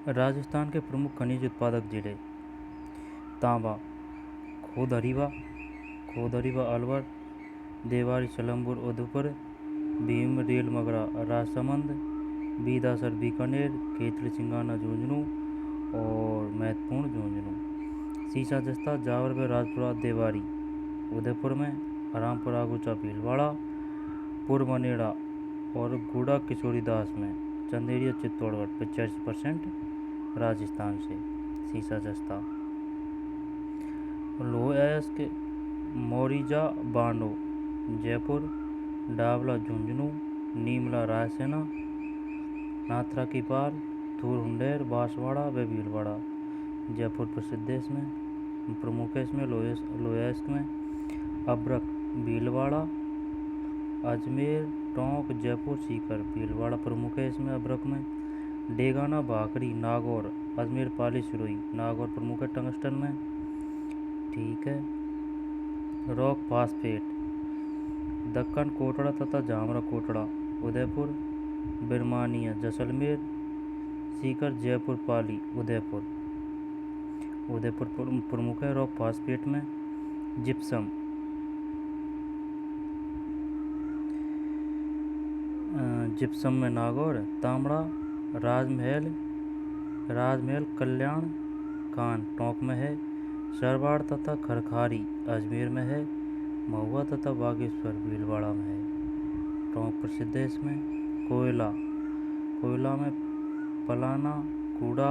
राजस्थान के प्रमुख खनिज उत्पादक जिले: तांबा, खोदरीवा, अलवर, देवारी, चलमपुर, उदयपुर, भीम, रेल मगरा, राजसमंद, बीदासर, बीकानेर, खेतड़ी, सिंगाना, झुंझुनू और महत्वपूर्ण झुंझुनू। सीसा जस्ता, जावर व राजपुरा, देवारी उदयपुर में, रामपुर, आगुचा, भीलवाड़ा, पुरमनेड़ा और गुड़ा किशोरीदास में, चंदेरिया, चित्तौड़गढ़ 85% राजस्थान से सीसा जस्ता। लोह अयस्क: मोरिजा, बांडो जयपुर, डावला, झुंझुनू, नीमला, रायसेना, नाथरा की पाल, थूर, हुंडेर, बांसवाड़ा व भीलवाड़ा। जयपुर प्रसिद्ध है इसमें, प्रमुख है इसमें लोह अयस्क में। अब्रक: भीलवाड़ा, अजमेर, टोंक, जयपुर, सीकर, भीलवाड़ा प्रमुख है इसमें अब्रक में। डेगाना, भाकरी, नागौर, अजमेर, पाली, सिरोही, नागौर प्रमुख है टंगस्टन में। ठीक है। रॉक फास्फेट: दक्कन कोटड़ा तथा झामरा कोटड़ा, उदयपुर, बिरमानिया, जैसलमेर, सीकर, जयपुर, पाली, उदयपुर प्रमुख है रॉक फास्फेट में। जिप्सम: जिप्सम में नागौर, तांबड़ा, राजमहल, कल्याण, कान टोंक में है। सरवाड़ तथा खरखारी अजमेर में है। महुआ तथा बागेश्वर भीलवाड़ा में है। टोंक प्रसिद्ध है इसमें। कोयला में पलाना, कूड़ा,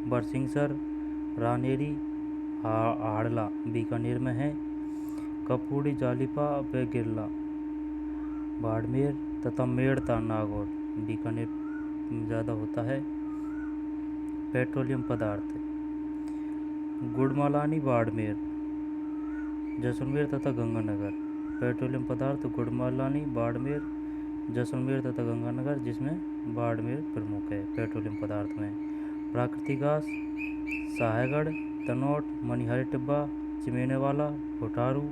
बरसिंगसर, रानेरी, हाड़ला बीकानेर में है। कपूड़ी, जालिपा व गिरला बाड़मेर तथा मेड़ता, नागौर, बीकानेर में ज़्यादा होता है। पेट्रोलियम पदार्थ: गुड़मालानी, बाड़मेर, जैसलमेर तथा गंगानगर। पेट्रोलियम पदार्थ गुड़मालानी, बाड़मेर, जैसलमेर तथा गंगानगर, जिसमें बाड़मेर प्रमुख है पेट्रोलियम पदार्थ में। प्राकृतिक गैस: साहेगढ़, तनोट, मनिहारी टिब्बा, चिमेनेवाला, भुटारू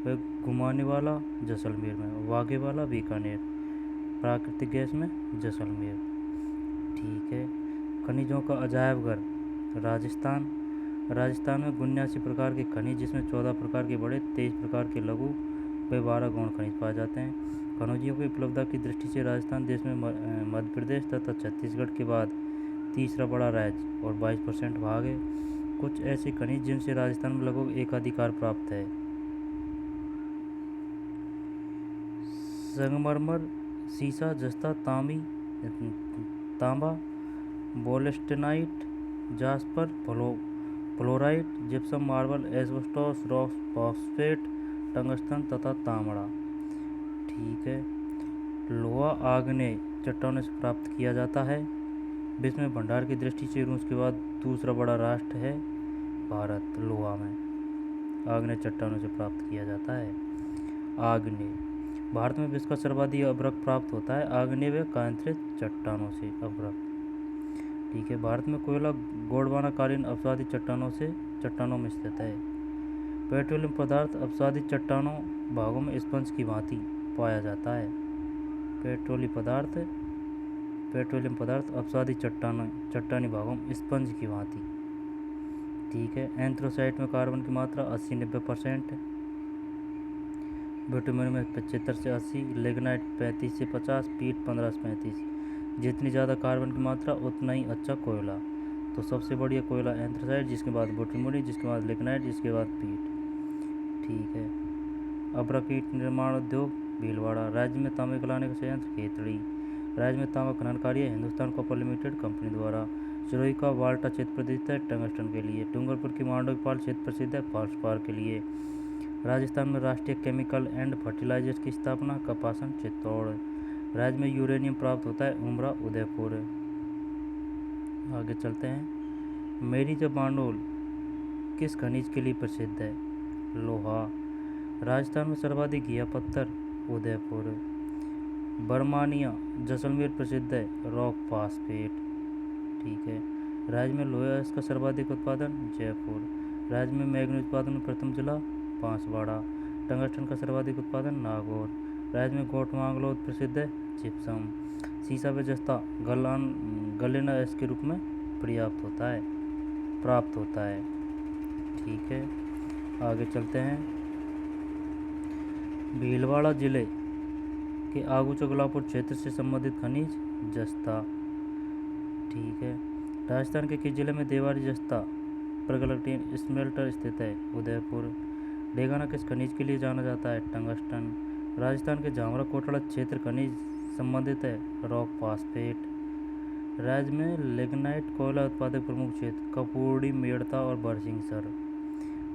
व घुमानेवाला जैसलमेर में। वाघेवाला बीकानेर। प्राकृतिक गैस में जैसलमेर। ठीक है। खनिजों का अजायब घर: राजस्थान में 79 प्रकार के खनिज, जिसमें 14 प्रकार के बड़े, 23 प्रकार के लघु व 12 गौण खनिज पाए जाते हैं। खनिजों की उपलब्धता की दृष्टि से राजस्थान देश में मध्य प्रदेश तथा छत्तीसगढ़ के बाद तीसरा बड़ा राज्य और 22% भाग है। कुछ ऐसे खनिज जिनसे राजस्थान में लगभग एकाधिकार प्राप्त है: संगमरमर, सीसा जस्ता, तांबा, wollastonite, jasper, fluorite, gypsum, marble, asbestos, rock phosphate, tungsten तथा तांबा। ठीक है। लोहा आग्नेय चट्टानों से प्राप्त किया जाता है। विश्व में भंडार की दृष्टि से रूस के बाद दूसरा बड़ा राष्ट्र है भारत। लोहा में आग्नेय चट्टानों से प्राप्त किया जाता है। आग्नेय: भारत में विश्व का सर्वाधिक अभ्रक प्राप्त होता है आग्नेय व कायांतरित चट्टानों से अभ्रक। ठीक है। भारत में कोयला गोंडवाना कालीन अपसादित चट्टानों में स्थित है। पेट्रोलियम पदार्थ अपसादित चट्टानों भागों में स्पंज की भांति पाया जाता है। पेट्रोलियम पदार्थ अपसादित चट्टानी भागों में स्पंज की भांति। ठीक है। एंथ्रोसाइट में कार्बन की मात्रा 80-90%, बिटुमेन में 75 से 80, लिग्नाइट 35 से 50, पीट 15 से 35। जितनी ज़्यादा कार्बन की मात्रा उतना ही अच्छा कोयला। तो सबसे बढ़िया कोयला एंथ्रासाइट, जिसके बाद बिटुमेन, जिसके बाद लिग्नाइट, जिसके बाद पीट। ठीक है। अभ्रक ईंट निर्माण उद्योग: भीलवाड़ा। राज्य में तांबे गलाने का संयंत्र खेतड़ी। राज्य में तांबा खनन कार्य हिंदुस्तान कॉपर लिमिटेड कंपनी द्वारा। सिरोही का वाल्टा क्षेत्र प्रसिद्ध है टंगस्टन के लिए। डूंगरपुर की मांडवीपाल क्षेत्र प्रसिद्ध है फॉस्फोर के लिए। राजस्थान में राष्ट्रीय केमिकल एंड फर्टिलाइजर्स की स्थापना कपासन, चित्तौड़। राज्य में यूरेनियम प्राप्त होता है उमरा, उदयपुर। आगे चलते हैं। मेरिजा बांडोल किस खनिज के लिए प्रसिद्ध है? लोहा। राजस्थान में सर्वाधिक घिया पत्थर, उदयपुर। बरमानिया जैसलमेर प्रसिद्ध है रॉक फास्फेट। ठीक है। राज्य में लोहा इसका सर्वाधिक उत्पादन, जयपुर। राज्य में मैग्नीज उत्पादन में प्रथम जिला, बांसवाड़ा। टंगस्टन का सर्वाधिक उत्पादन, नागौर। राज्य में गोटमांगलोद प्रसिद्ध है, जिप्सम। सीसा व जस्ता गलेना के रूप में प्राप्त होता है। ठीक है, आगे चलते हैं। भीलवाड़ा जिले के आगू गुलापुर क्षेत्र से संबंधित खनिज जस्ता। ठीक है, राजस्थान के किस जिले में देवारी जस्ता प्रगलटीन स्मेल्टर स्थित है? उदयपुर। डेगाना किस खनिज के लिए जाना जाता है? टंगस्टन। राजस्थान के झामरा कोटड़ा क्षेत्र खनिज संबंधित है? Rock phosphate. राज्य में लिग्नाइट कोयला उत्पादक प्रमुख क्षेत्र कपूर्डी, मेड़ता और बरसिंहसर।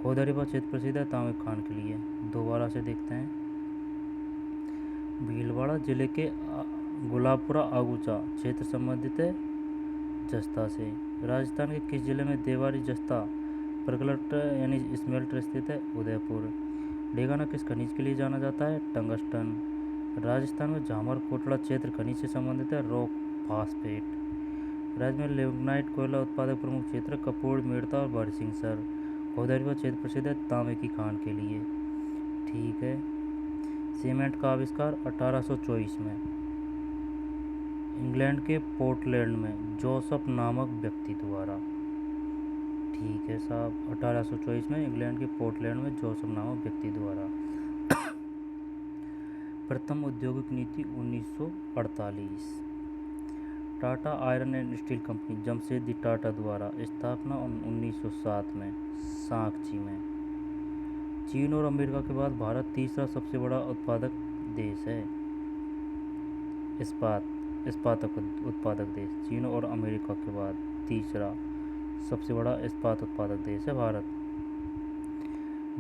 खोदरीबा क्षेत्र प्रसिद्ध है तांबे खान के लिए। दोबारा से देखते हैं। भीलवाड़ा जिले के गुलाबपुरा आगूचा क्षेत्र संबंधित है जस्ता से। राजस्थान के किस जिले में देवारी जस्ता प्रगलट यानी स्मेल्टर स्थित है? उदयपुर। डेगाना किस खनिज के लिए जाना जाता है? टंगस्टन। राजस्थान में झामर कोटड़ा क्षेत्र खनिज से संबंधित है? Rock phosphate. राज्य में लिग्नाइट कोयला उत्पादक प्रमुख क्षेत्र कपूर, मेड़ता और बरसिंहसर। खोदरीबा क्षेत्र प्रसिद्ध है तांबे की खान के लिए। ठीक है, सीमेंट का आविष्कार 1824 में इंग्लैंड के पोर्टलैंड में जोसेफ नामक व्यक्ति द्वारा। ठीक है साहब, 1824 में इंग्लैंड के पोर्टलैंड में जोसेफ नामक व्यक्ति द्वारा। प्रथम औद्योगिक नीति 1948। Tata iron and steel company Jamshedji Tata द्वारा स्थापना 1907 में सांची में। चीन और अमेरिका के बाद भारत तीसरा सबसे बड़ा उत्पादक देश है। इस्पात उत्पादक देश। चीन और अमेरिका के बाद तीसरा सबसे बड़ा इस्पात उत्पादक देश है भारत।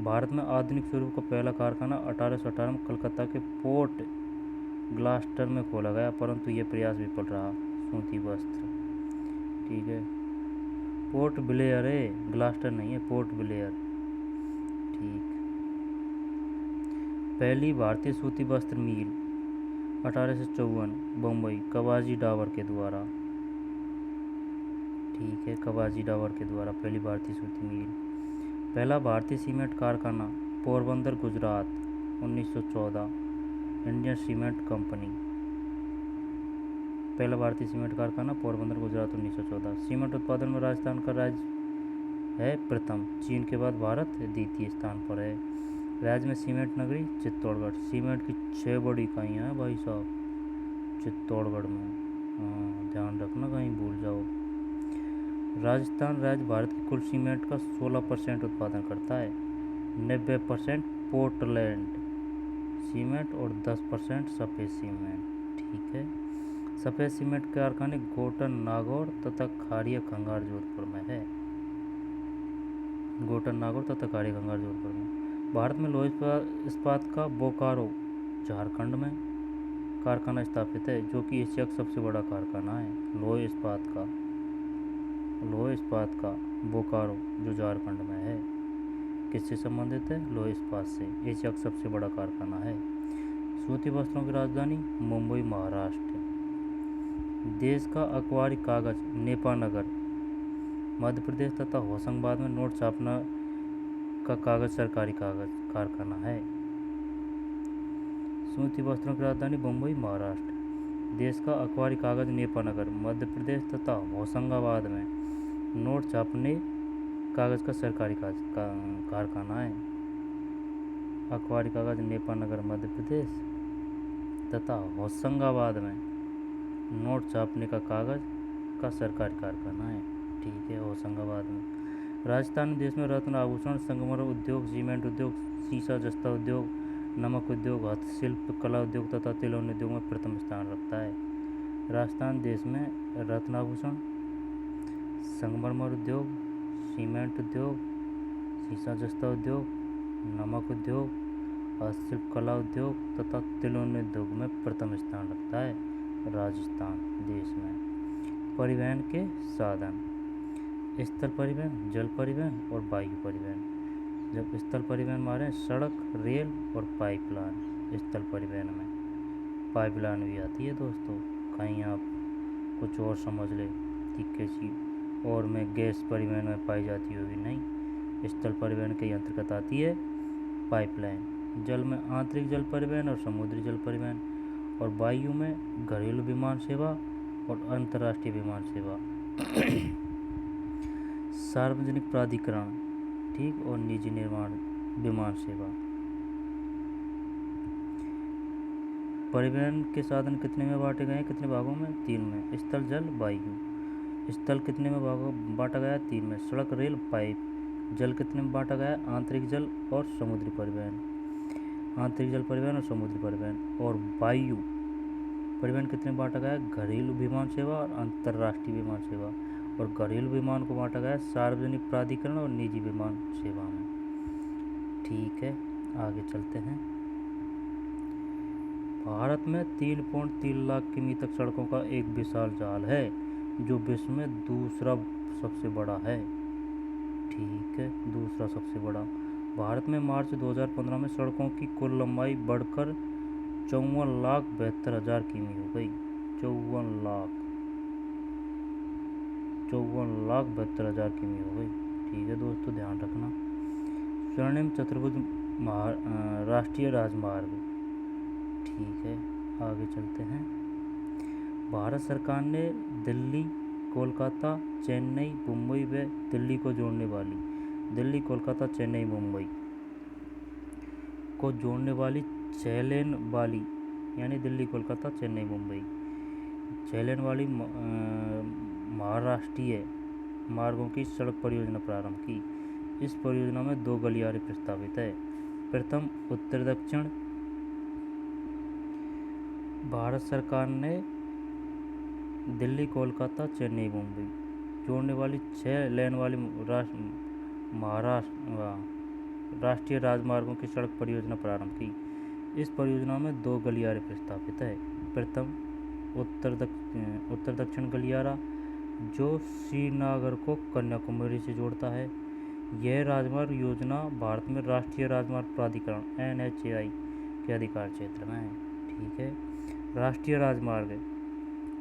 भारत में आधुनिक स्वरूप का पहला कारखाना 1818 में कलकत्ता के पोर्ट ग्लास्टर में खोला गया, परंतु यह प्रयास विफल रहा। सूती वस्त्र। ठीक है, पोर्ट ब्लेयर है, ग्लास्टर नहीं है, पोर्ट ब्लेयर। ठीक। पहली भारतीय सूती वस्त्र मिल 1854 बम्बई कवाजी डावर के द्वारा। ठीक है, कवाजी डावर के द्वारा पहली भारतीय सूती मिल। पहला भारतीय सीमेंट कारखाना Porbandar Gujarat 1914 Indian cement company. पहला भारतीय सीमेंट कारखाना पोरबंदर गुजरात 1914। सीमेंट उत्पादन में राजस्थान का राज्य है प्रथम, चीन के बाद भारत द्वितीय स्थान पर है। राज्य में सीमेंट नगरी चित्तौड़गढ़। सीमेंट की 6 बड़ी इकाइयाँ हैं भाई साहब चित्तौड़गढ़ में, हाँ ध्यान रखना कहीं भूल जाओ। राजस्थान राज्य भारत की कुल सीमेंट का 16% उत्पादन करता है। 90% पोर्टलैंड सीमेंट और 10% सफ़ेद सीमेंट। ठीक है, सफ़ेद सीमेंट के कारखाने गोटन, नागौर तथा खाड़िया खंगार जोधपुर में है। गोटन, नागौर तथा खाड़िया खंगार जोधपुर में। भारत में लोहा इस्पात का बोकारो झारखंड में कारखाना स्थापित है, जो कि एशिया का सबसे बड़ा कारखाना है लोहा इस्पात का बोकारो, जो झारखंड में है। किससे संबंधित है? लोहा इस्पात से। एशिया का सबसे बड़ा कारखाना है। सूती वस्त्रों की राजधानी मुंबई, महाराष्ट्र। देश का अखबारी कागज नेपानगर मध्य प्रदेश तथा होशंगाबाद में नोट छापना का कागज सरकारी कागज कारखाना है। सूती वस्त्रों की राजधानी मुंबई, महाराष्ट्र। देश का अखबारी कागज नेपानगर मध्य प्रदेश तथा होशंगाबाद में नोट छापने कागज का सरकारी कारखाना है। अखबारी कागज नेपानगर मध्य प्रदेश तथा होशंगाबाद में नोट छापने का कागज का सरकारी कारखाना है। ठीक है, होशंगाबाद में। राजस्थान देश में रत्न आभूषण, संगमरमर उद्योग, सीमेंट उद्योग, शीशा जस्ता उद्योग, नमक उद्योग, हस्तशिल्प कला उद्योग तथा तिलौन उद्योग में प्रथम स्थान रखता है। राजस्थान देश में रत्न आभूषण, संगमरमर उद्योग, सीमेंट उद्योग, शीशा जस्ता उद्योग, नमक उद्योग, हस्तशिल्प कला उद्योग तथा तिलौन उद्योग में प्रथम स्थान रखता है राजस्थान देश में। परिवहन के साधन, स्थल परिवहन, जल परिवहन और वायु परिवहन। जब स्थल परिवहन मारे सड़क, रेल और पाइपलाइन। स्थल परिवहन में पाइपलाइन भी आती है दोस्तों, कहीं आप कुछ और समझ ले कि कैसी और में गैस परिवहन में पाई जाती होगी, नहीं। स्थल परिवहन के अंतर्गत आती है पाइपलाइन। जल में आंतरिक जल परिवहन और समुद्री जल परिवहन, और वायु में घरेलू विमान सेवा और अंतर्राष्ट्रीय विमान सेवा। सार्वजनिक प्राधिकरण, ठीक, और निजी निर्माण विमान सेवा। परिवहन के साधन कितने में बांटे गए हैं, कितने भागों में, 3 में, स्थल, जल, वायु। स्थल कितने में भागों बांटा गया, 3 में, सड़क, रेल, पाइप। जल कितने में बांटा गया, आंतरिक जल और समुद्री परिवहन, आंतरिक जल परिवहन और समुद्री परिवहन। और वायु परिवहन कितने में बांटा गया, घरेलू विमान सेवा और अंतर्राष्ट्रीय विमान सेवा। और घरेलू विमान को बांटा गया सार्वजनिक प्राधिकरण और निजी विमान सेवा में। ठीक है, आगे चलते हैं। भारत में 3.3 लाख किमी तक सड़कों का एक विशाल जाल है, जो विश्व में दूसरा सबसे बड़ा है। ठीक है, दूसरा सबसे बड़ा। भारत में मार्च 2015 में सड़कों की कुल लंबाई बढ़कर 54,72,000 किमी हो गई। 54,72,000 किमी हो गई। ठीक है दोस्तों, ध्यान रखना। स्वर्णिम चतुर्भुज राष्ट्रीय राजमार्ग। ठीक है, आगे चलते हैं। भारत सरकार ने दिल्ली, कोलकाता, चेन्नई, मुंबई व दिल्ली को जोड़ने वाली, दिल्ली, कोलकाता, चेन्नई, मुंबई को जोड़ने वाली 6 लेन वाली, यानी दिल्ली, कोलकाता, चेन्नई, मुंबई 6 लेन वाली महाराष्ट्रीय मार्गों की सड़क परियोजना प्रारंभ की। इस परियोजना में 2 गलियारे प्रस्तावित है। प्रथम उत्तर दक्षिण। भारत सरकार ने दिल्ली, कोलकाता, चेन्नई, मुंबई जोड़ने वाली 6 लेन वाली राष्ट्रीय राजमार्गों की सड़क परियोजना प्रारंभ की। इस परियोजना में 2 गलियारे प्रस्तावित है। प्रथम उत्तर दक्षिण गलियारा, जो श्रीनगर को कन्याकुमारी से जोड़ता है। यह राजमार्ग योजना भारत में राष्ट्रीय राजमार्ग प्राधिकरण NHAI के अधिकार क्षेत्र में है। ठीक है, राष्ट्रीय राजमार्ग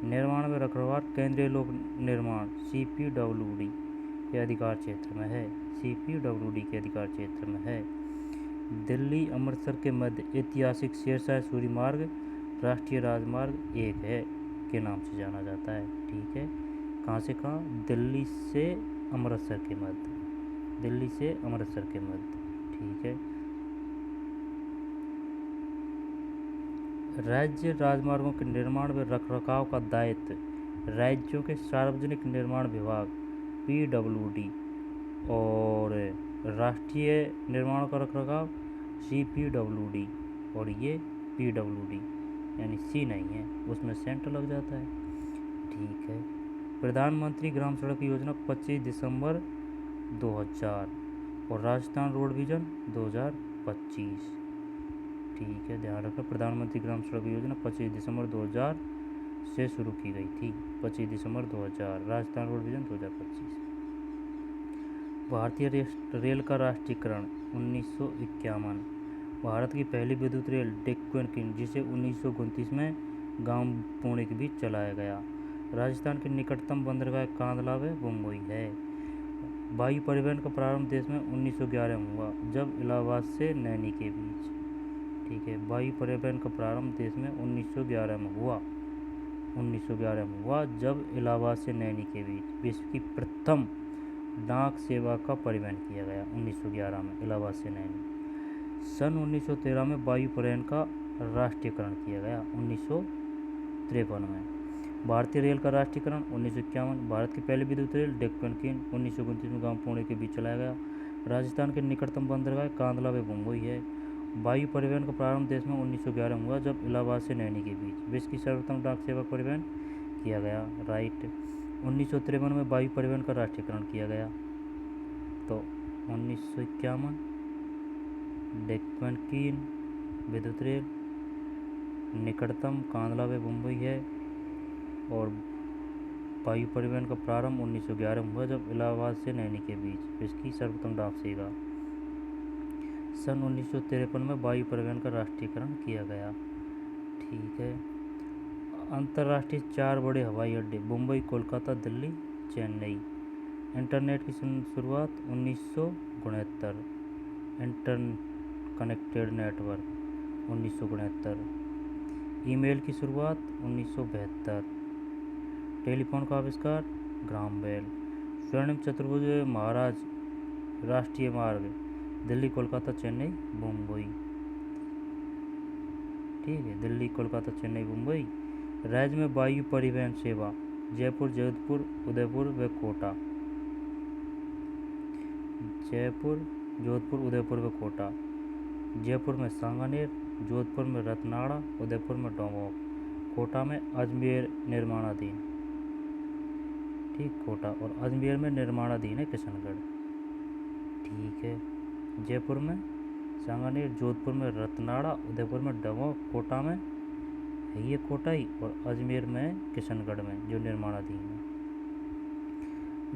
निर्माण व रखरखाव केंद्रीय लोक निर्माण CPWD के अधिकार क्षेत्र में है। CPWD के अधिकार क्षेत्र में है। दिल्ली अमृतसर के मध्य ऐतिहासिक शेरशाह सूरी मार्ग राष्ट्रीय राजमार्ग 1 है के नाम से जाना जाता है। ठीक है, कहाँ से कहाँ, दिल्ली से अमृतसर के मध्य, दिल्ली से अमृतसर के मध्य। ठीक है, राज्य राजमार्गों के निर्माण व रखरखाव का दायित्व राज्यों के सार्वजनिक निर्माण विभाग PWD और राष्ट्रीय निर्माण का रखरखाव CPWD, और ये PWD, यानी C नहीं है, उसमें सेंटर लग जाता है। ठीक है, प्रधानमंत्री ग्राम सड़क योजना 25 दिसंबर 2000 और राजस्थान रोड विजन 2025। ठीक है, ध्यान रखना, प्रधानमंत्री ग्राम सड़क योजना 25 दिसंबर 2000 से शुरू की गई थी। 25 दिसंबर 2000, राजस्थान रोड विजन 2025। भारतीय रेल का राष्ट्रीयकरण 1951। भारत की पहली विद्युत रेल डेक्कन क्वीन, जिसे 1929 में गांव पुणे के बीच चलाया गया। राजस्थान के निकटतम बंदरगाह कांदला व मुंबई है। वायु परिवहन का प्रारंभ देश में 1911 में हुआ, जब इलाहाबाद से नैनी के बीच। ठीक है, वायु परिवहन का प्रारंभ देश में 1911 में हुआ, 1911 में हुआ, जब इलाहाबाद से नैनी के बीच विश्व की प्रथम डाक सेवा का परिवहन किया गया। 1911 में इलाहाबाद से नैनी। सन 1913 में वायु परिवहन का राष्ट्रीयकरण किया गया। 1953 में भारतीय रेल का राष्ट्रीयकरण 1951। भारत की पहली विद्युत रेल डेक्कन क्वीन 1929 में गांव पुणे के बीच चलाया गया। राजस्थान के निकटतम बंदरगाह कांदला व मुंबई है। वायु परिवहन का प्रारंभ देश में 1911 में हुआ, जब इलाहाबाद से नैनी के बीच विश्व की सर्वोत्तम डाक सेवा परिवहन किया गया। राइट। 1953 में वायु परिवहन का राष्ट्रीयकरण किया गया। तो 1951 डेक्कन क्वीन विद्युत रेल, निकटतम कांदला व मुंबई है, और वायु परिवहन का प्रारंभ 1911 में हुआ, जब इलाहाबाद से नैनी के बीच विश्व की सर्वोत्तम डाक सेवा। सन 1953 में वायु परिवहन का राष्ट्रीयकरण किया गया। ठीक है, अंतर्राष्ट्रीय 4 बड़े हवाई अड्डे मुंबई, कोलकाता, दिल्ली, चेन्नई। इंटरनेट की शुरुआत 1969। Interconnected network 1969। ईमेल की शुरुआत 1972। टेलीफोन का आविष्कार ग्राहम बेल। स्वर्णिम चतुर्भुज महाराज राष्ट्रीय मार्ग दिल्ली कोलकाता चेन्नई मुंबई। ठीक है, दिल्ली कोलकाता चेन्नई मुंबई। राज्य में वायु परिवहन सेवा जयपुर जोधपुर उदयपुर व कोटा। जयपुर जोधपुर उदयपुर व कोटा। जयपुर में सांगानेर, जोधपुर में रतनाड़ा, उदयपुर में डोंगोक, कोटा में अजमेर निर्माणाधीन। ठीक, कोटा और अजमेर में निर्माणाधीन है किशनगढ़। ठीक है, जयपुर में सांगानेर, जोधपुर में रतनाड़ा, उदयपुर में डोंगोक, कोटा में है ये कोटाई और अजमेर में किशनगढ़ में जो निर्माणाधीन है।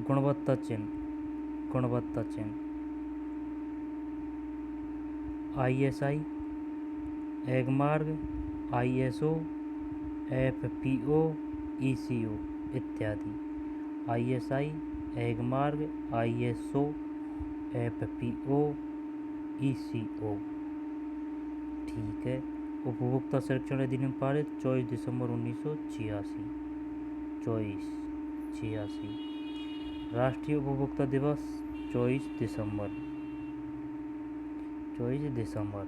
गुणवत्ता चिन्ह, गुणवत्ता चिन्ह ISI, एगमार्ग, ISO, FPO, ECO इत्यादि। ISI, एगमार्ग, ISO, FPO, ECO। ठीक है, उपभोक्ता संरक्षण अधिनियम पारित 24 दिसंबर 1986। 2486। राष्ट्रीय उपभोक्ता दिवस 24 दिसंबर। 24 दिसंबर।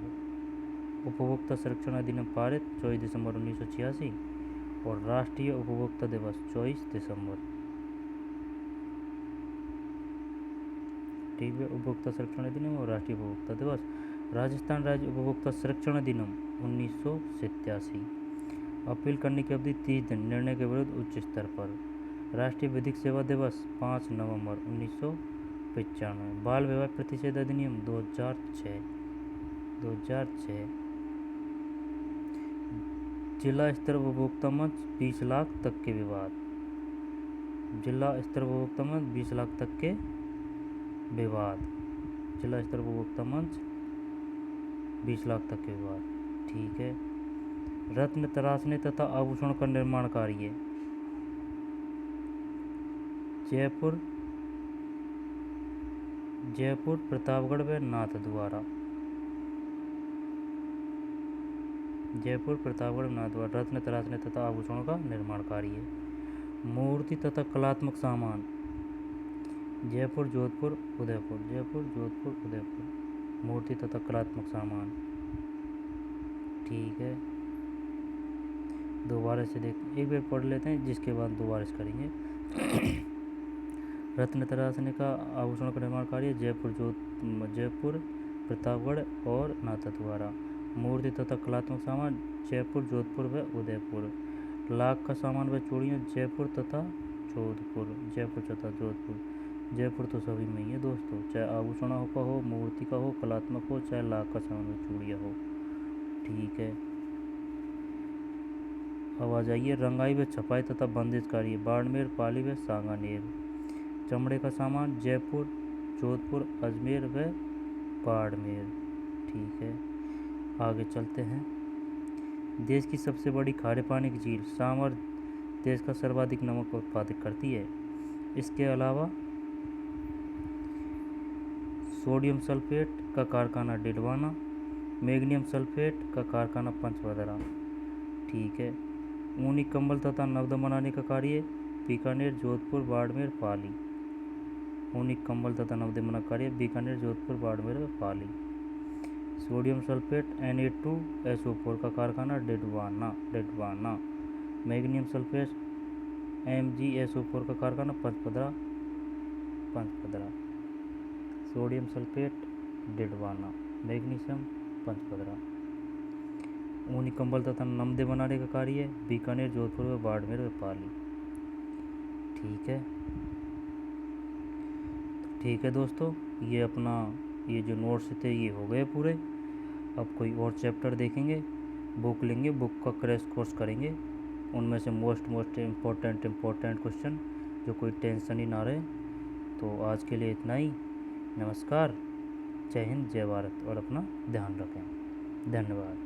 उपभोक्ता संरक्षण अधिनियम पारित 24 दिसंबर 1986 और राष्ट्रीय उपभोक्ता दिवस 24 दिसंबर। ठीक है, उपभोक्ता संरक्षण अधिनियम और राष्ट्रीय उपभोक्ता दिवस। राजस्थान राज्य उपभोक्ता संरक्षण अधिनियम 1987। अपील करने की अवधि 30 दिन, निर्णय के विरुद्ध उच्च स्तर पर। राष्ट्रीय विधिक सेवा दिवस 5 नवंबर 1995। बाल विवाह प्रतिषेध अधिनियम 2006। जिला स्तर उपभोक्ता मंच 20 लाख तक के विवाद। जिला स्तर उपभोक्ता मंच 20 लाख तक के विवाद। जिला स्तर उपभोक्ता मंच 20 लाख तक के विवाद। ठीक है, रत्न तराशने तथा आभूषण का निर्माण कार्य जयपुर, जयपुर, प्रतापगढ़ व नाथद्वारा। जयपुर, प्रतापगढ़, नाथद्वारा रत्न तराशने तथा आभूषणों का निर्माण कार्य। मूर्ति तथा कलात्मक सामान जयपुर, जोधपुर, उदयपुर। जयपुर, जोधपुर, उदयपुर। मूर्ति तथा कलात्मक सामान। ठीक है, दोबारा से देख एक बार पढ़ लेते हैं, जिसके बाद दोबारा से करेंगे। रत्न तराशने का आभूषण का निर्माण कार्य जयपुर, प्रतापगढ़ और नाथद्वारा। मूर्ति तथा कलात्मक सामान जयपुर, जोधपुर व उदयपुर। लाख का सामान व चूड़ियाँ जयपुर तथा जोधपुर। जयपुर तथा जोधपुर। जयपुर तो सभी में ही है दोस्तों, चाहे आभूषणों का हो, मूर्ति का हो, कलात्मक हो, चाहे लाख का सामान व चूड़ियाँ हो। ठीक है, अब आ जाइए रंगाई व छपाई तथा बंदिश कार्य बाड़मेर, पाली व सांगानेर। चमड़े का सामान जयपुर, जोधपुर, अजमेर व बाड़मेर। ठीक है, आगे चलते हैं। देश की सबसे बड़ी खारे पानी की झील सामर देश का सर्वाधिक नमक उत्पादित करती है। इसके अलावा सोडियम सल्फेट का कारखाना डिडवाना, मैग्नीशियम सल्फेट का कारखाना पंचवदरा। ठीक है, ऊनी कंबल तथा नवदा बनाने का कार्य बीकानेर, जोधपुर, बाड़मेर, पाली। ऊनी कंबल तथा नवदे बना कार्य बीकानेर, जोधपुर, बाड़मेर व पाली। सोडियम सल्फेट Na2SO4 का कारखाना डिडवाना। मैग्नीशियम सल्फेट MgSO4 का कारखाना Pachpadra. Sodium sulphate Didwana, magnesium Pachpadra. ऊनी कंबल तथा नमदे बनाने का कार्य बीकानेर, जोधपुर व बाड़मेर व पाली। ठीक है दोस्तों, ये अपना ये जो नोट्स थे ये हो गए पूरे। अब कोई और चैप्टर देखेंगे, बुक लेंगे, बुक का क्रैश कोर्स करेंगे, उनमें से मोस्ट इम्पोर्टेंट क्वेश्चन, जो कोई टेंशन ही ना रहे। तो आज के लिए इतना ही। नमस्कार, जय हिंद, जय भारत और अपना ध्यान रखें। धन्यवाद।